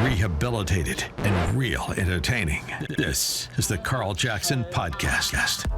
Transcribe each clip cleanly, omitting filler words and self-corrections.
rehabilitated, and real entertaining. This is the Carl Jackson Podcast.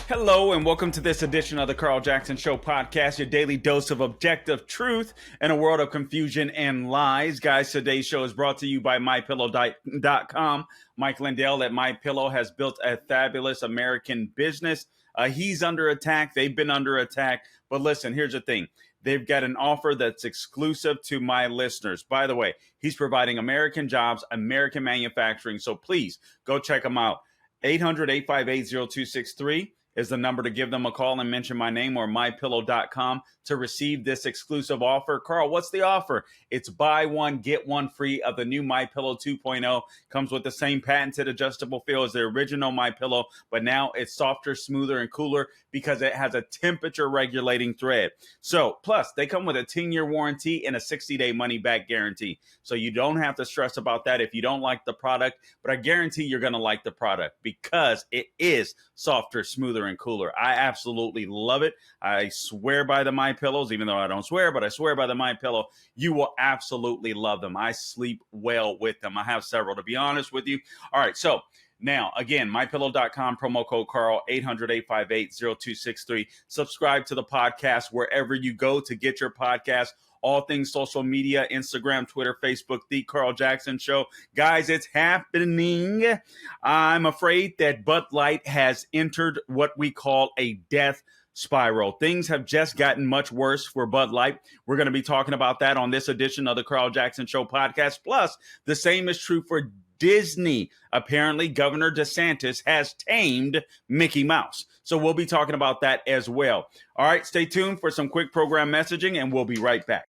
Hello and welcome to this edition of the Carl Jackson Show podcast, your daily dose of objective truth in a world of confusion and lies. Guys, today's show is brought to you by MyPillow.com. Mike Lindell at MyPillow has built a fabulous American business. He's under attack. They've been under attack. But listen, here's the thing. They've got an offer that's exclusive to my listeners. By the way, he's providing American jobs, American manufacturing. So please go check him out. 800-858-0263 is the number to give them a call and mention my name, or mypillow.com to receive this exclusive offer. Carl, what's the offer? It's buy one, get one free of the new MyPillow 2.0. Comes with the same patented adjustable feel as the original MyPillow, but now it's softer, smoother, and cooler because it has a temperature regulating thread. So, plus, they come with a 10-year warranty and a 60-day money-back guarantee. So you don't have to stress about that if you don't like the product, but I guarantee you're going to like the product because it is softer, smoother, and cooler. I absolutely love it. I swear by the MyPillows, even though I don't swear, but I swear by the MyPillow. You will absolutely love them. I sleep well with them. I have several, to be honest with you. All right, so now, again, MyPillow.com, promo code Carl, 800-858-0263. Subscribe to the podcast wherever you go to get your podcast. All things social media, Instagram, Twitter, Facebook, The Carl Jackson Show. Guys, it's happening. I'm afraid that Bud Light has entered what we call a death spiral. Things have just gotten much worse for Bud Light. We're going to be talking about that on this edition of the Carl Jackson Show podcast. Plus, the same is true for Disney. Apparently, Governor DeSantis has tamed Mickey Mouse. So we'll be talking about that as well. All right, stay tuned for some quick program messaging, and we'll be right back.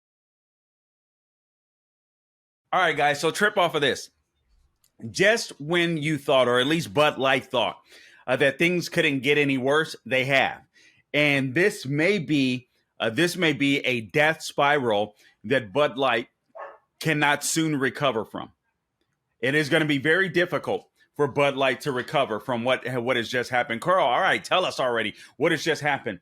All right, guys, so trip off of this. Just when you thought, or at least Bud Light thought, that things couldn't get any worse, they have. And this may be a death spiral that Bud Light cannot soon recover from. It is going to be very difficult for Bud Light to recover from what has just happened. Carl, all right, tell us already what has just happened.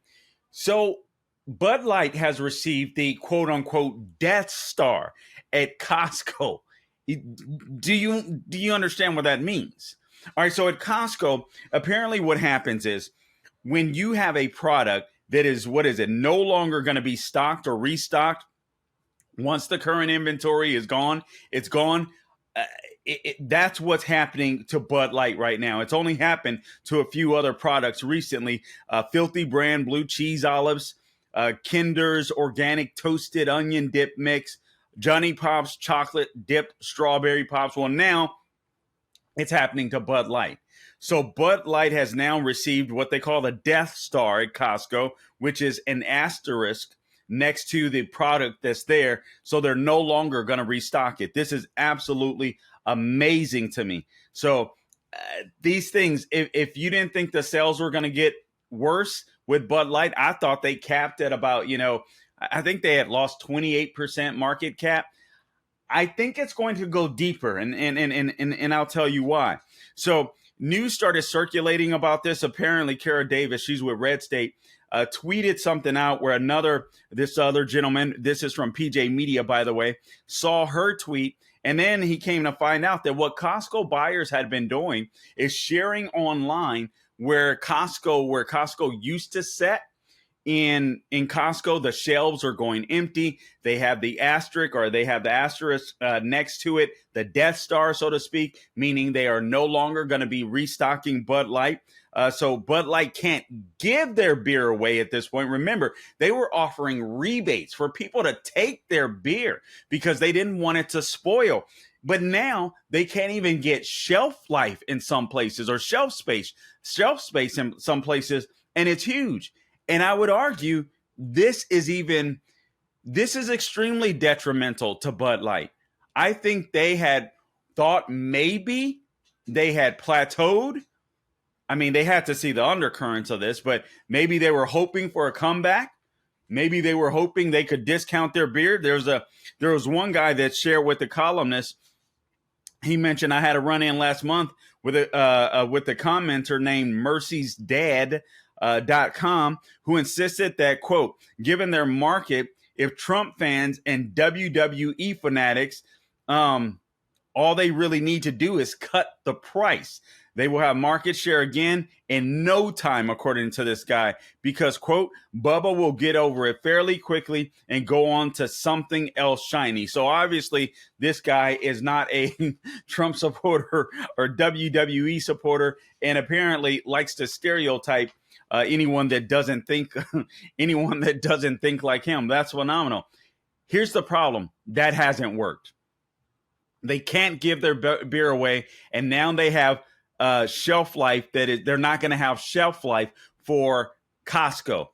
So Bud Light has received the quote-unquote Death Star at Costco. Do you understand what that means? All right, so at Costco, apparently what happens is when you have a product that is, no longer going to be stocked or restocked, once the current inventory is gone, it's gone. That's what's happening to Bud Light right now. It's only happened to a few other products recently. Filthy Brand Blue Cheese Olives, Kinder's Organic Toasted Onion Dip Mix, Johnny Pop's Chocolate Dipped Strawberry Pops. Well, now it's happening to Bud Light. So Bud Light has now received what they call the Death Star at Costco, which is an asterisk next to the product that's there. So they're no longer going to restock it. This is absolutely amazing to me. So these things, if you didn't think the sales were going to get worse with Bud Light, I thought they capped at about, I think they had lost 28% market cap. I think it's going to go deeper, and I'll tell you why. So news started circulating about this. Apparently, Kara Davis, she's with Red State, tweeted something out where this other gentleman, this is from PJ Media, by the way, saw her tweet. And then he came to find out that what Costco buyers had been doing is sharing online where Costco used to set. In Costco, the shelves are going empty. They have the asterisk next to it, the Death Star, so to speak, meaning they are no longer going to be restocking Bud Light. So Bud Light can't give their beer away at this point. Remember, they were offering rebates for people to take their beer because they didn't want it to spoil. But now they can't even get shelf life in some places, or shelf space in some places, and it's huge. And I would argue this is extremely detrimental to Bud Light. I think they had thought maybe they had plateaued. I mean, they had to see the undercurrents of this, but maybe they were hoping for a comeback. Maybe they were hoping they could discount their beer. There was one guy that shared with the columnist. He mentioned, I had a run-in last month with the commenter named Mercy's Dad. .com, who insisted that, quote, given their market if Trump fans and WWE fanatics, all they really need to do is cut the price. They will have market share again in no time, according to this guy, because, quote, Bubba will get over it fairly quickly and go on to something else shiny. So obviously, this guy is not a Trump supporter or WWE supporter, and apparently likes to stereotype anyone that doesn't think like him. That's phenomenal. Here's the problem. That hasn't worked. They can't give their beer away, and now they have shelf life that is, they're not going to have shelf life for Costco.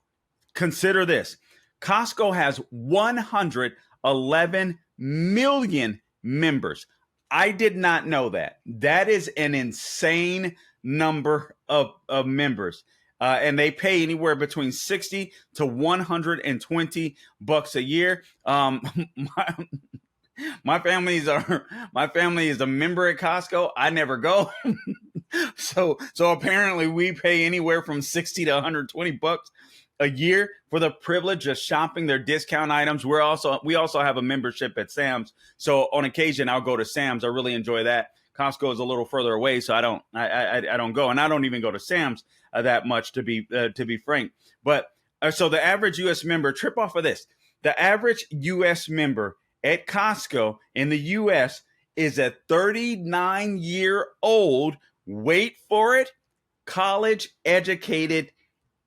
Consider this. Costco has 111 million members. I did not know that. That is an insane number of members. And they pay anywhere between 60 to 120 bucks a year. My family is a member at Costco. I never go. So apparently we pay anywhere from 60 to 120 bucks a year for the privilege of shopping their discount items. We also have a membership at Sam's. So on occasion I'll go to Sam's. I really enjoy that. Costco is a little further away, so I don't go, and I don't even go to Sam's that much, to be frank. But so the average U.S. member, trip off of this. The average U.S. member at Costco in the U.S. is a 39-year-old, wait for it, college-educated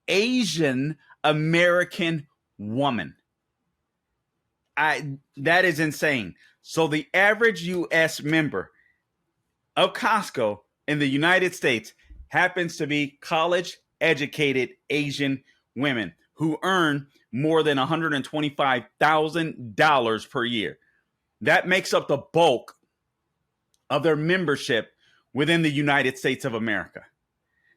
Asian American woman. That is insane. So the average U.S. member of Costco in the United States happens to be college-educated Asian women who earn more than $125,000 per year. That makes up the bulk of their membership within the United States of America.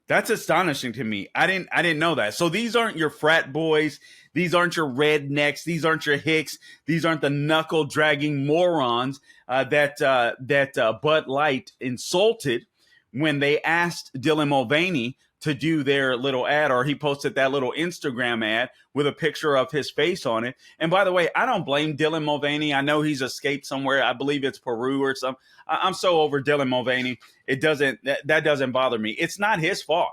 That's astonishing to me. I didn't know that. So these aren't your frat boys. These aren't your rednecks. These aren't your hicks. These aren't the knuckle dragging morons that Bud Light insulted when they asked Dylan Mulvaney to do their little ad, or he posted that little Instagram ad with a picture of his face on it. And by the way, I don't blame Dylan Mulvaney. I know he's escaped somewhere. I believe it's Peru or something. I'm so over Dylan Mulvaney. That doesn't bother me. It's not his fault.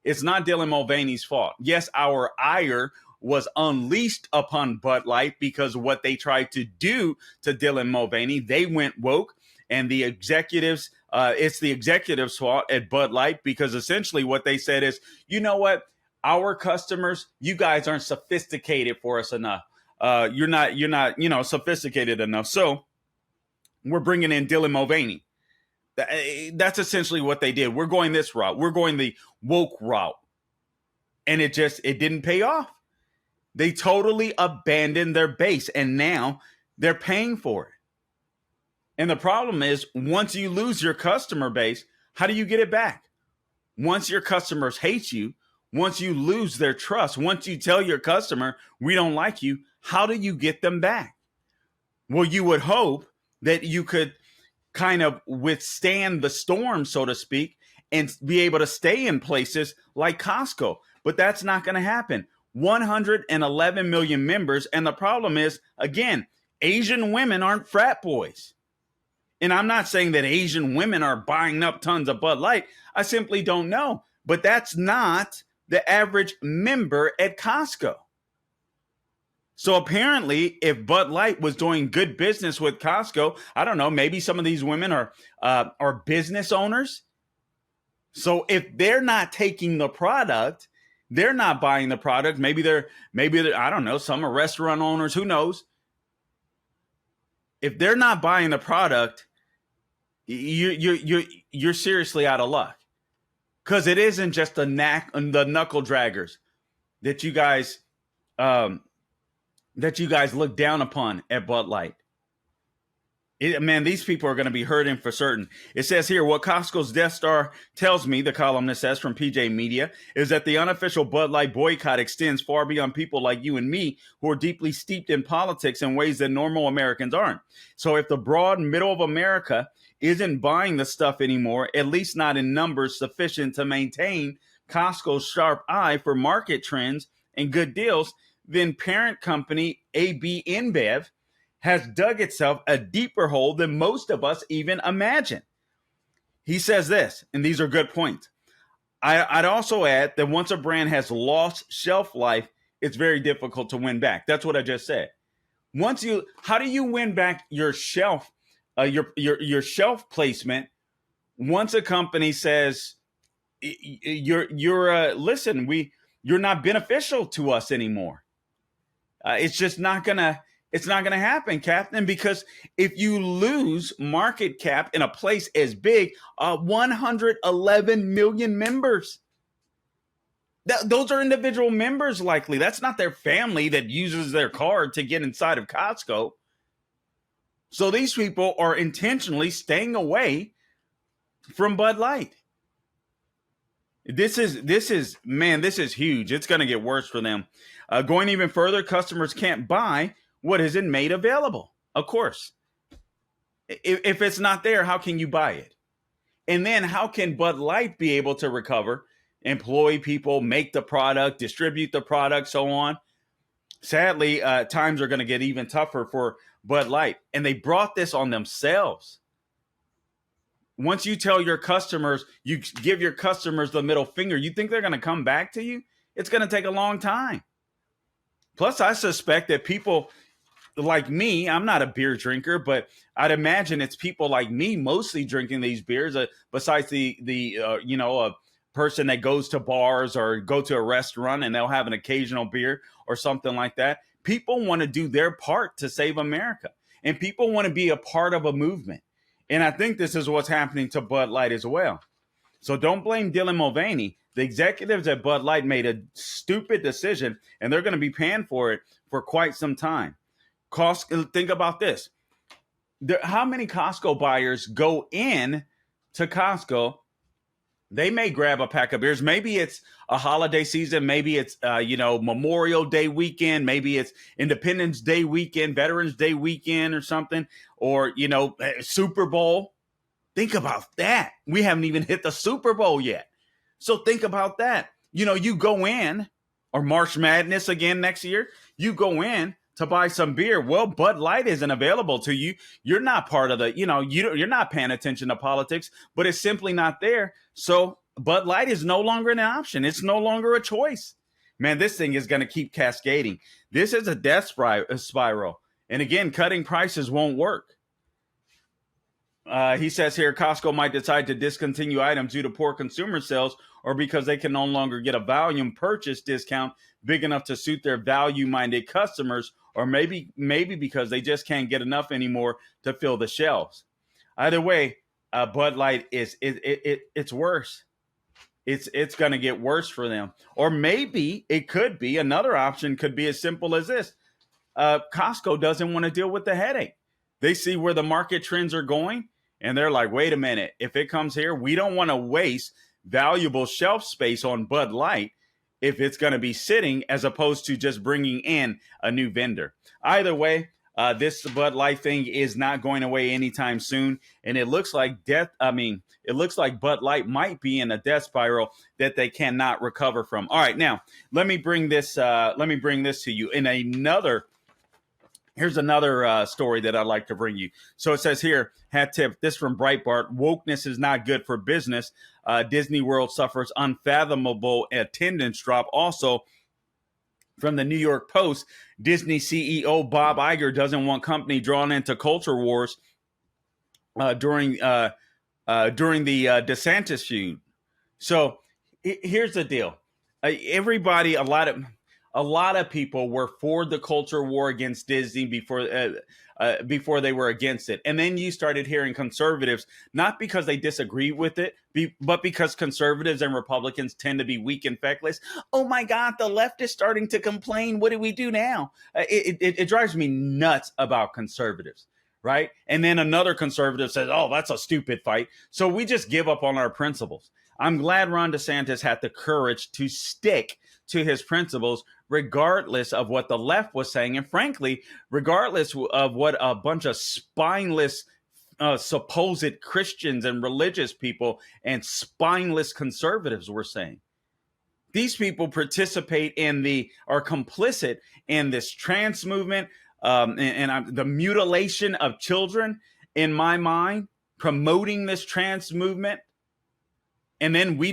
It's not Dylan Mulvaney's fault. Yes, our ire was unleashed upon Bud Light because of what they tried to do to Dylan Mulvaney. They went woke, and the executives, it's the executives' fault at Bud Light, because essentially what they said is, you know what, our customers, you guys aren't sophisticated for us enough. You're not, sophisticated enough. So we're bringing in Dylan Mulvaney. That's essentially what they did. We're going this route. We're going the woke route. And it didn't pay off. They totally abandoned their base, and now they're paying for it. And the problem is, once you lose your customer base, how do you get it back? Once your customers hate you, once you lose their trust, once you tell your customer, we don't like you, how do you get them back? Well, you would hope that you could kind of withstand the storm, so to speak, and be able to stay in places like Costco. But that's not going to happen. 111 million members. And the problem is, again, Asian women aren't frat boys. And I'm not saying that Asian women are buying up tons of Bud Light. I simply don't know. But that's not the average member at Costco. So apparently, if Bud Light was doing good business with Costco, I don't know, maybe some of these women are business owners. So if they're not taking the product, they're not buying the product. Maybe they're I don't know, some are restaurant owners, who knows? If they're not buying the product, you're seriously out of luck, because it isn't just the knuckle draggers that you guys look down upon at Bud Light. Man, these people are going to be hurting for certain. It says here, what Costco's Death Star tells me, the columnist says from PJ Media, is that the unofficial Bud Light boycott extends far beyond people like you and me who are deeply steeped in politics in ways that normal Americans aren't. So if the broad middle of America isn't buying the stuff anymore, at least not in numbers sufficient to maintain Costco's sharp eye for market trends and good deals, then parent company AB InBev has dug itself a deeper hole than most of us even imagine. He says this, and these are good points. I'd also add that once a brand has lost shelf life, it's very difficult to win back. That's what I just said. How do you win back your shelf, your shelf placement once a company says you're not beneficial to us anymore? It's not gonna happen, Captain, because if you lose market cap in a place as big, 111 million members. Those are individual members likely. That's not their family that uses their card to get inside of Costco. So these people are intentionally staying away from Bud Light. This is huge. It's going to get worse for them. Going even further, customers can't buy what isn't made available. Of course. If it's not there, how can you buy it? And then how can Bud Light be able to recover, employ people, make the product, distribute the product, so on? Sadly, times are going to get even tougher for Bud Light. And they brought this on themselves. Once you tell your customers, you give your customers the middle finger, you think they're going to come back to you? It's going to take a long time. Plus, I suspect that people like me, I'm not a beer drinker, but I'd imagine it's people like me mostly drinking these beers, besides a person that goes to bars or go to a restaurant and they'll have an occasional beer or something like that. People want to do their part to save America, and people want to be a part of a movement. And I think this is what's happening to Bud Light as well. So don't blame Dylan Mulvaney. The executives at Bud Light made a stupid decision, and they're going to be paying for it for quite some time. Think about this. How many Costco buyers go in to Costco? They may grab a pack of beers. Maybe it's a holiday season. Maybe it's, Memorial Day weekend. Maybe it's Independence Day weekend, Veterans Day weekend or something, or, Super Bowl. Think about that. We haven't even hit the Super Bowl yet. So think about that. You go in, or March Madness again next year, you go in to buy some beer. Well, Bud Light isn't available to you. You're not part of you're not paying attention to politics, but it's simply not there. So Bud Light is no longer an option. It's no longer a choice. Man, this thing is going to keep cascading. This is a death spiral. And again, cutting prices won't work. He says here, Costco might decide to discontinue items due to poor consumer sales or because they can no longer get a volume purchase discount big enough to suit their value-minded customers, or maybe because they just can't get enough anymore to fill the shelves. Either way, Bud Light it's worse. It's going to get worse for them. Or maybe it could be, another option could be as simple as this. Costco doesn't want to deal with the headache. They see where the market trends are going, and they're like, wait a minute, if it comes here, we don't want to waste valuable shelf space on Bud Light if it's going to be sitting, as opposed to just bringing in a new vendor. Either way, this Bud Light thing is not going away anytime soon, and it looks like Bud Light might be in a death spiral that they cannot recover from. All right, now let me bring this to you in another. Here's another story that I'd like to bring you. So it says here, hat tip, this from Breitbart, wokeness is not good for business. Disney World suffers unfathomable attendance drop. Also, from the New York Post, Disney CEO Bob Iger doesn't want company drawn into culture wars during the DeSantis feud. So here's the deal. A lot of people were for the culture war against Disney before they were against it. And then you started hearing conservatives, not because they disagree with it, but because conservatives and Republicans tend to be weak and feckless. Oh my God, the left is starting to complain. What do we do now? It drives me nuts about conservatives, right? And then another conservative says, oh, that's a stupid fight. So we just give up on our principles. I'm glad Ron DeSantis had the courage to stick to his principles, regardless of what the left was saying. And frankly, regardless of what a bunch of spineless, supposed Christians and religious people and spineless conservatives were saying. these people participate are complicit in this trans movement, the mutilation of children, in my mind, promoting this trans movement. And then we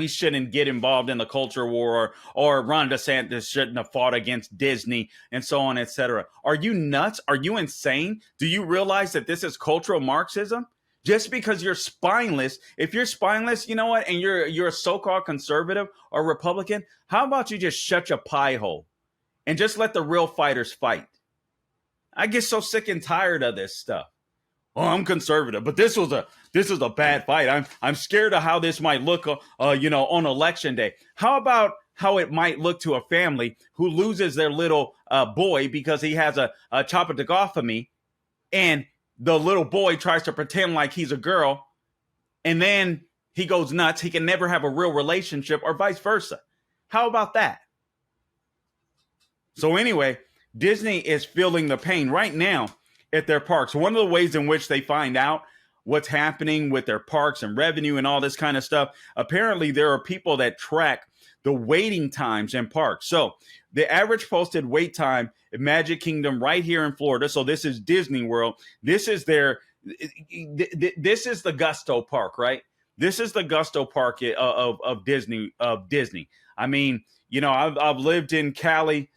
shouldn't get involved in the culture war, or Ron DeSantis shouldn't have fought against Disney, and so on, etc. Are you nuts? Are you insane? Do you realize that this is cultural Marxism? Just because you're spineless, if you're spineless, you know what, and you're a so-called conservative or Republican, how about you just shut your pie hole and just let the real fighters fight? I get so sick and tired of this stuff. Oh, I'm conservative, but this was a bad fight. I'm scared of how this might look, on election day. How about how it might look to a family who loses their little boy because he has a chopper and the little boy tries to pretend like he's a girl, and then he goes nuts. He can never have a real relationship, or vice versa. How about that? So anyway, Disney is feeling the pain right now at their parks. One of the ways in which they find out what's happening with their parks and revenue and all this kind of stuff, apparently there are people that track the waiting times in parks. So the average posted wait time at Magic Kingdom right here in Florida, so this is Disney World. This is the Gusto Park, right? This is the Gusto Park of Disney. I mean, I've lived in Cali.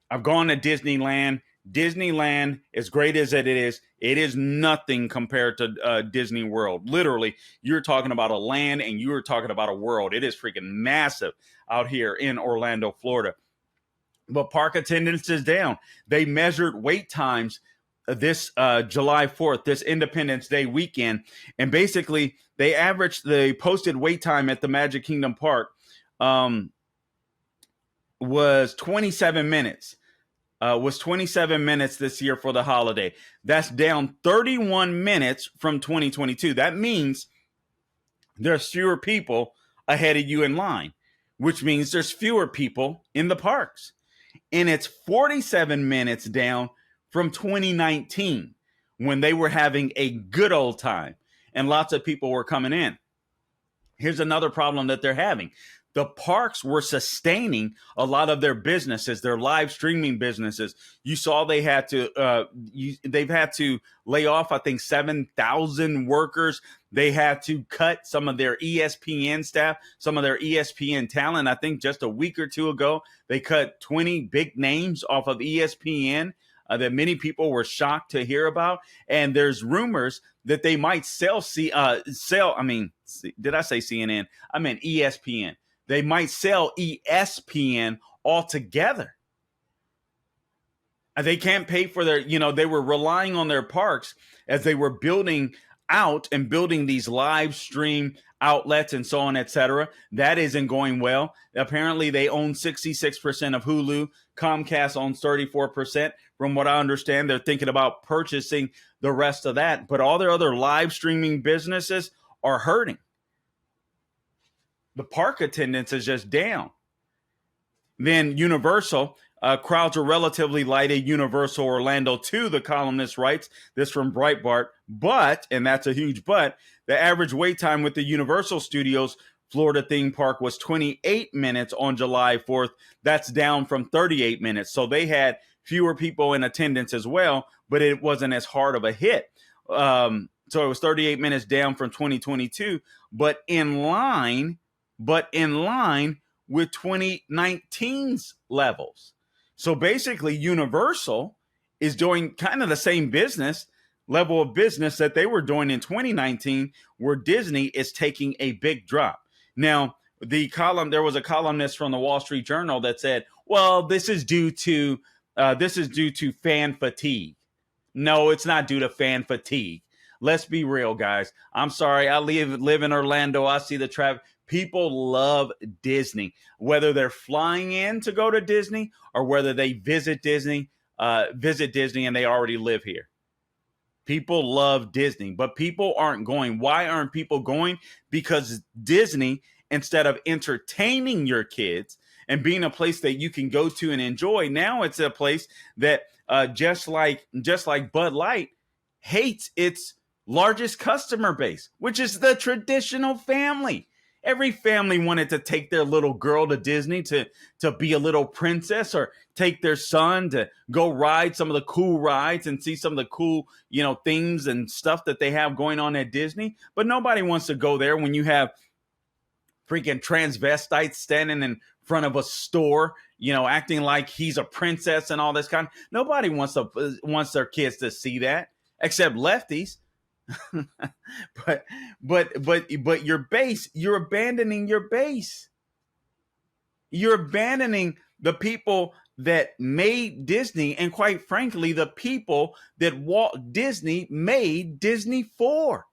I've gone to Disneyland. Disneyland, as great as it is nothing compared to Disney World. Literally, you're talking about a land and you're talking about a world. It is freaking massive out here in Orlando, Florida. But park attendance is down. They measured wait times this July 4th, this Independence Day weekend, and basically the posted wait time at the Magic Kingdom Park was 27 minutes. Was 27 minutes this year for the holiday. That's down 31 minutes from 2022. That means there's fewer people ahead of you in line, which means there's fewer people in the parks. And it's 47 minutes down from 2019, when they were having a good old time and lots of people were coming in. Here's another problem that they're having. The parks were sustaining a lot of their businesses, their live streaming businesses. You saw they've had to lay off, I think, 7,000 workers. They had to cut some of their ESPN staff, some of their ESPN talent. I think just a week or two ago, they cut 20 big names off of ESPN that many people were shocked to hear about. And there's rumors that they might did I say CNN? I meant ESPN. They might sell ESPN altogether. They can't pay for they were relying on their parks as they were building out and building these live stream outlets and so on, etc. That isn't going well. Apparently, they own 66% of Hulu. Comcast owns 34%. From what I understand, they're thinking about purchasing the rest of that. But all their other live streaming businesses are hurting. The park attendance is just down. Then Universal, crowds are relatively light at Universal Orlando too, the columnist writes. This from Breitbart. But, and that's a huge but, the average wait time with the Universal Studios Florida theme park was 28 minutes on July 4th. That's down from 38 minutes. So they had fewer people in attendance as well, but it wasn't as hard of a hit. So it was 38 minutes down from 2022, but in line with 2019's levels. So basically, Universal is doing kind of the same level of business that they were doing in 2019, where Disney is taking a big drop. Now, there was a columnist from the Wall Street Journal that said, well, this is due to fan fatigue. No, it's not due to fan fatigue. Let's be real, guys. I'm sorry. I live in Orlando. I see the traffic. People love Disney, whether they're flying in to go to Disney or whether they visit Disney and they already live here. People love Disney, but people aren't going. Why aren't people going? Because Disney, instead of entertaining your kids and being a place that you can go to and enjoy, now it's a place that just like Bud Light hates its largest customer base, which is the traditional family. Every family wanted to take their little girl to Disney to be a little princess, or take their son to go ride some of the cool rides and see some of the cool, things and stuff that they have going on at Disney. But nobody wants to go there when you have freaking transvestites standing in front of a store, acting like he's a princess and all this kind. Nobody wants their kids to see that, except lefties. but your base, you're abandoning your base. You're abandoning the people that made Disney, and quite frankly, the people that Walt Disney made Disney for.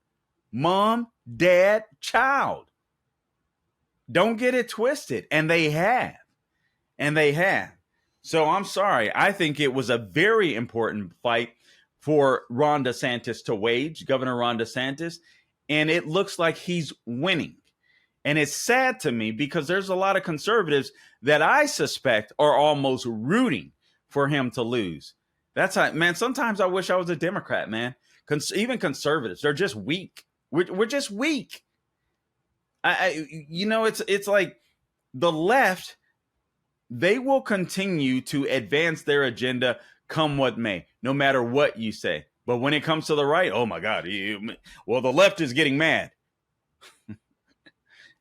Mom, dad, child. Don't get it twisted. And they have. So I'm sorry. I think it was a very important fight for Ron DeSantis to wage, Governor Ron DeSantis. And it looks like he's winning. And it's sad to me because there's a lot of conservatives that I suspect are almost rooting for him to lose. That's how, man, sometimes I wish I was a Democrat, man. Even conservatives, they're just weak. We're just weak. It's like the left, they will continue to advance their agenda come what may, no matter what you say. But when it comes to the right, oh my God, the left is getting mad.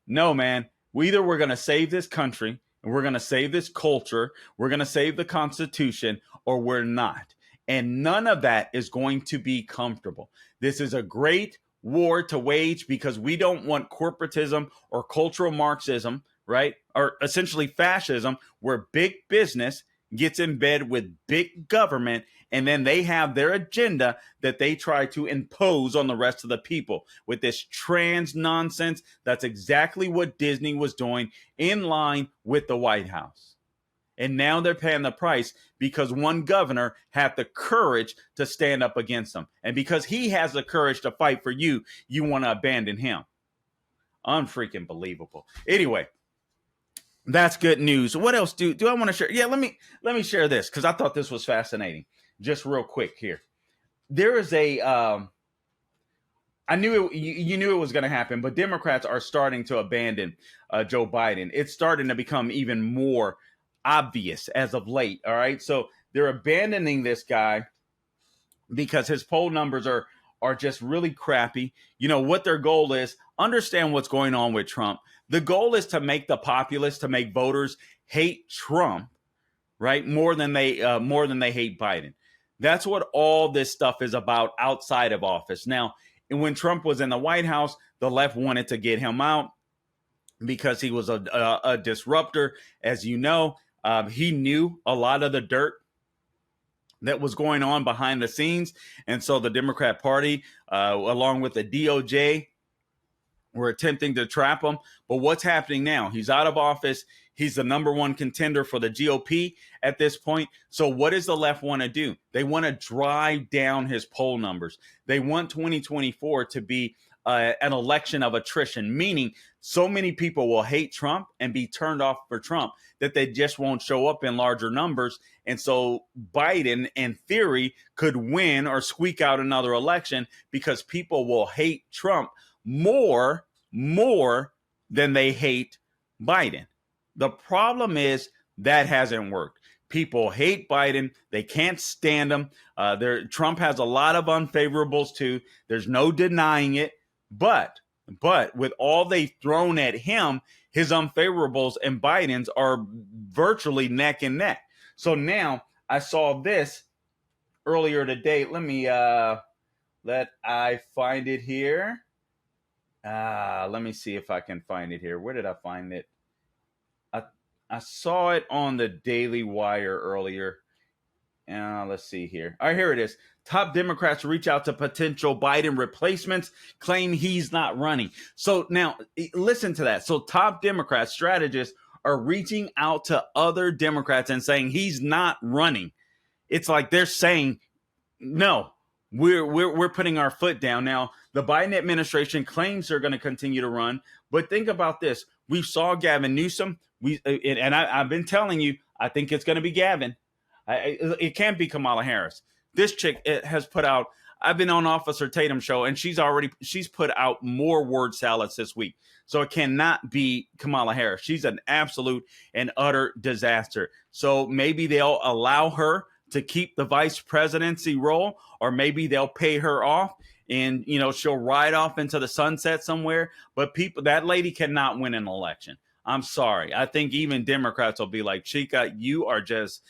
No, man, we're going to save this country, and we're going to save this culture, we're going to save the Constitution, or we're not. And none of that is going to be comfortable. This is a great war to wage because we don't want corporatism or cultural Marxism, right? Or essentially fascism, where big business gets in bed with big government, and then they have their agenda that they try to impose on the rest of the people with this trans nonsense. That's exactly what Disney was doing, in line with the White House. And now they're paying the price because one governor had the courage to stand up against them. And because he has the courage to fight for you, you want to abandon him. Unfreaking believable. Anyway, that's good news. What else do I want to share? Yeah, let me share this because I thought this was fascinating. Just real quick here. There is I knew you knew it was going to happen, but Democrats are starting to abandon Joe Biden. It's starting to become even more obvious as of late. All right. So they're abandoning this guy because his poll numbers are just really crappy. What their goal is, understand what's going on with Trump. The goal is to make the populace, to make voters hate Trump, right? More than they hate Biden. That's what all this stuff is about outside of office. Now, when Trump was in the White House, the left wanted to get him out because he was a disruptor. As you know, he knew a lot of the dirt that was going on behind the scenes. And so the Democrat Party, along with the DOJ, were attempting to trap him. But what's happening now? He's out of office. He's the number one contender for the GOP at this point. So what does the left want to do? They want to drive down his poll numbers. They want 2024 to be an election of attrition, meaning so many people will hate Trump and be turned off for Trump that they just won't show up in larger numbers. And so Biden, in theory, could win or squeak out another election because people will hate Trump more than they hate Biden. The problem is that hasn't worked. People hate Biden. They can't stand him. Trump has a lot of unfavorables too. There's no denying it. But with all they've thrown at him, his unfavorables and Biden's are virtually neck and neck. So now I saw this earlier today. Let I find it here. Let me see if I can find it here. Where did I find it? I saw it on the Daily Wire earlier. Let's see here. All right, here it is. Top Democrats reach out to potential Biden replacements, claim he's not running. So now listen to that. So top Democrat strategists are reaching out to other Democrats and saying he's not running. It's like they're saying, no, we're putting our foot down. Now, the Biden administration claims they're going to continue to run. But think about this. We saw Gavin Newsom. I've been telling you, I think it's going to be Gavin. It can't be Kamala Harris. This chick has put out I've been on Officer Tatum's show, and she's put out more word salads this week. So it cannot be Kamala Harris. She's an absolute and utter disaster. So maybe they'll allow her to keep the vice presidency role, or maybe they'll pay her off and, she'll ride off into the sunset somewhere. But that lady cannot win an election. I'm sorry. I think even Democrats will be like, Chica, you're just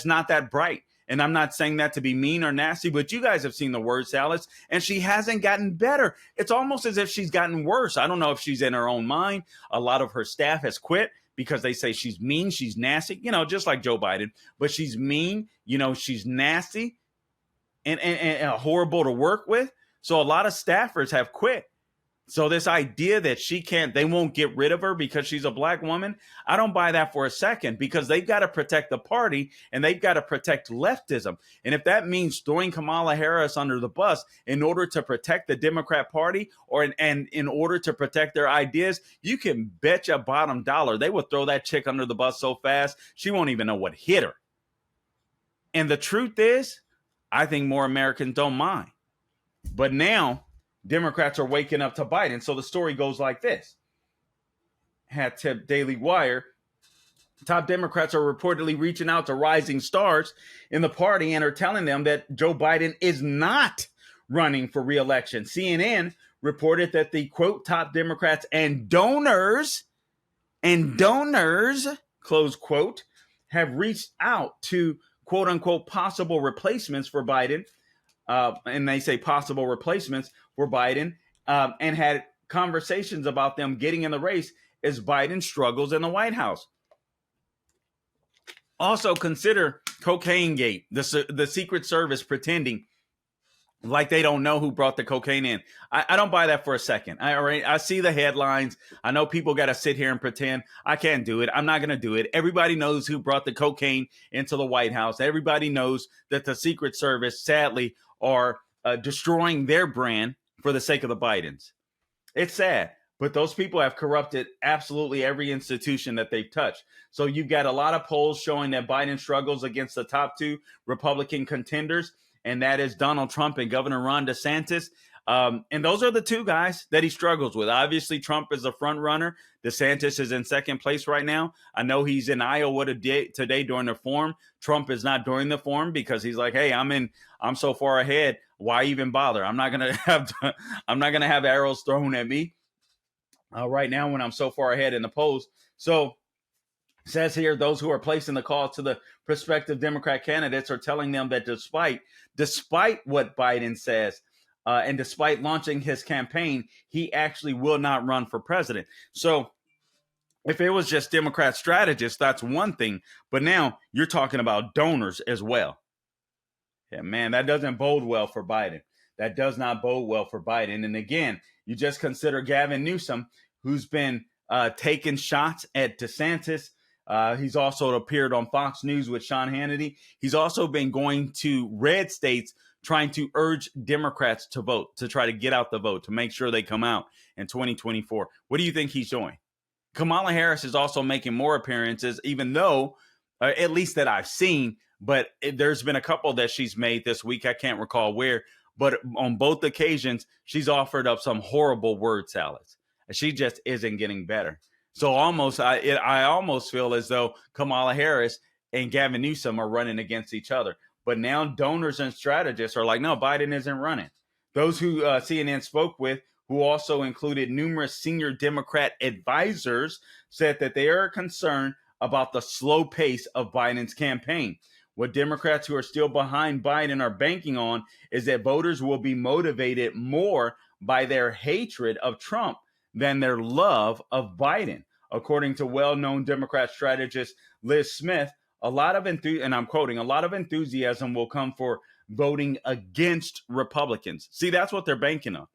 not that bright. And I'm not saying that to be mean or nasty, but you guys have seen the word salads, and she hasn't gotten better. It's almost as if she's gotten worse. I don't know if she's in her own mind. A lot of her staff has quit because they say she's mean, she's nasty, just like Joe Biden. But she's mean, she's nasty and horrible to work with. So a lot of staffers have quit. So this idea that they won't get rid of her because she's a black woman, I don't buy that for a second, because they've got to protect the party and they've got to protect leftism. And if that means throwing Kamala Harris under the bus in order to protect the Democrat Party and in order to protect their ideas, you can bet your bottom dollar they will throw that chick under the bus so fast she won't even know what hit her. And the truth is, I think more Americans don't mind. But now Democrats are waking up to Biden. So the story goes like this. Hat tip Daily Wire. Top Democrats are reportedly reaching out to rising stars in the party and are telling them that Joe Biden is not running for re-election. CNN reported that the, quote, top Democrats and donors, close quote, have reached out to, quote unquote, possible replacements for Biden. And they say possible replacements for Biden, and had conversations about them getting in the race as Biden struggles in the White House. Also consider Cocaine Gate, the Secret Service pretending like they don't know who brought the cocaine in. I don't buy that for a second. I see the headlines. I know people got to sit here and pretend. I can't do it. I'm not going to do it. Everybody knows who brought the cocaine into the White House. Everybody knows that the Secret Service, sadly, are destroying their brand for the sake of the Bidens. It's sad, but those people have corrupted absolutely every institution that they've touched. So you've got a lot of polls showing that Biden struggles against the top two Republican contenders, and that is Donald Trump and Governor Ron DeSantis. And those are the two guys that he struggles with. Obviously, Trump is the front runner. DeSantis is in second place right now. I know he's in Iowa today during the forum. Trump is not during the forum because he's like, hey, I'm so far ahead. Why even bother? I'm not gonna have arrows thrown at me right now when I'm so far ahead in the polls. So says here, those who are placing the call to the prospective Democrat candidates are telling them that despite what Biden says, and despite launching his campaign, he actually will not run for president. So if it was just Democrat strategists, that's one thing. But now you're talking about donors as well. Yeah, man, that doesn't bode well for Biden. That does not bode well for Biden. And again, you just consider Gavin Newsom, who's been taking shots at DeSantis. He's also appeared on Fox News with Sean Hannity. He's also been going to red states trying to urge Democrats to vote, to try to get out the vote, to make sure they come out in 2024. What do you think he's doing? Kamala Harris is also making more appearances, even though, at least that I've seen, but there's been a couple that she's made this week. I can't recall where, but on both occasions, she's offered up some horrible word salads. She just isn't getting better. So I almost feel as though Kamala Harris and Gavin Newsom are running against each other. But now donors and strategists are like, no, Biden isn't running. Those who CNN spoke with, who also included numerous senior Democrat advisors, said that they are concerned about the slow pace of Biden's campaign. What Democrats who are still behind Biden are banking on is that voters will be motivated more by their hatred of Trump than their love of Biden. According to well-known Democrat strategist Liz Smith, and I'm quoting, a lot of enthusiasm will come for voting against Republicans. See, that's what they're banking on.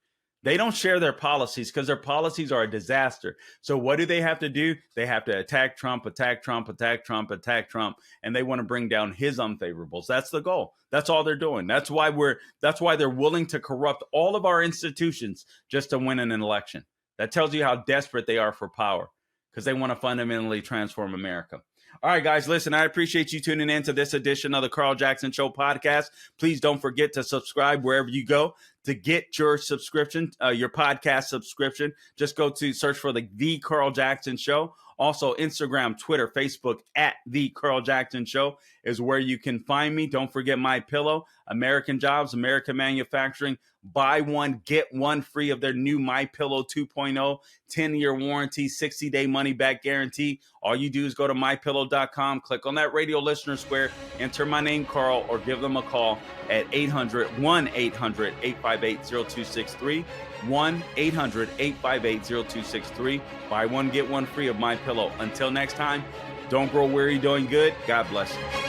They don't share their policies because their policies are a disaster. So what do they have to do? They have to attack Trump, and they want to bring down his unfavorables. That's the goal. That's all they're doing. That's why they're willing to corrupt all of our institutions just to win an election. That tells you how desperate they are for power, because they want to fundamentally transform America. All right, guys, listen, I appreciate you tuning in to this edition of the Carl Jackson Show podcast. Please don't forget to subscribe wherever you go. To get your subscription, your podcast subscription, just go to search for the Carl Jackson Show. Also, Instagram, Twitter, Facebook at The Carl Jackson Show is where you can find me. Don't forget My Pillow, American Jobs, American Manufacturing. Buy one, get one free of their new My Pillow 2.0, 10-year warranty, 60-day money-back guarantee. All you do is go to mypillow.com, click on that radio listener square, enter my name, Carl, or give them a call at 1-800-858-0263. 1-800-858-0263. Buy one, get one free of My Pillow. Until next time, don't grow weary doing good. God bless you.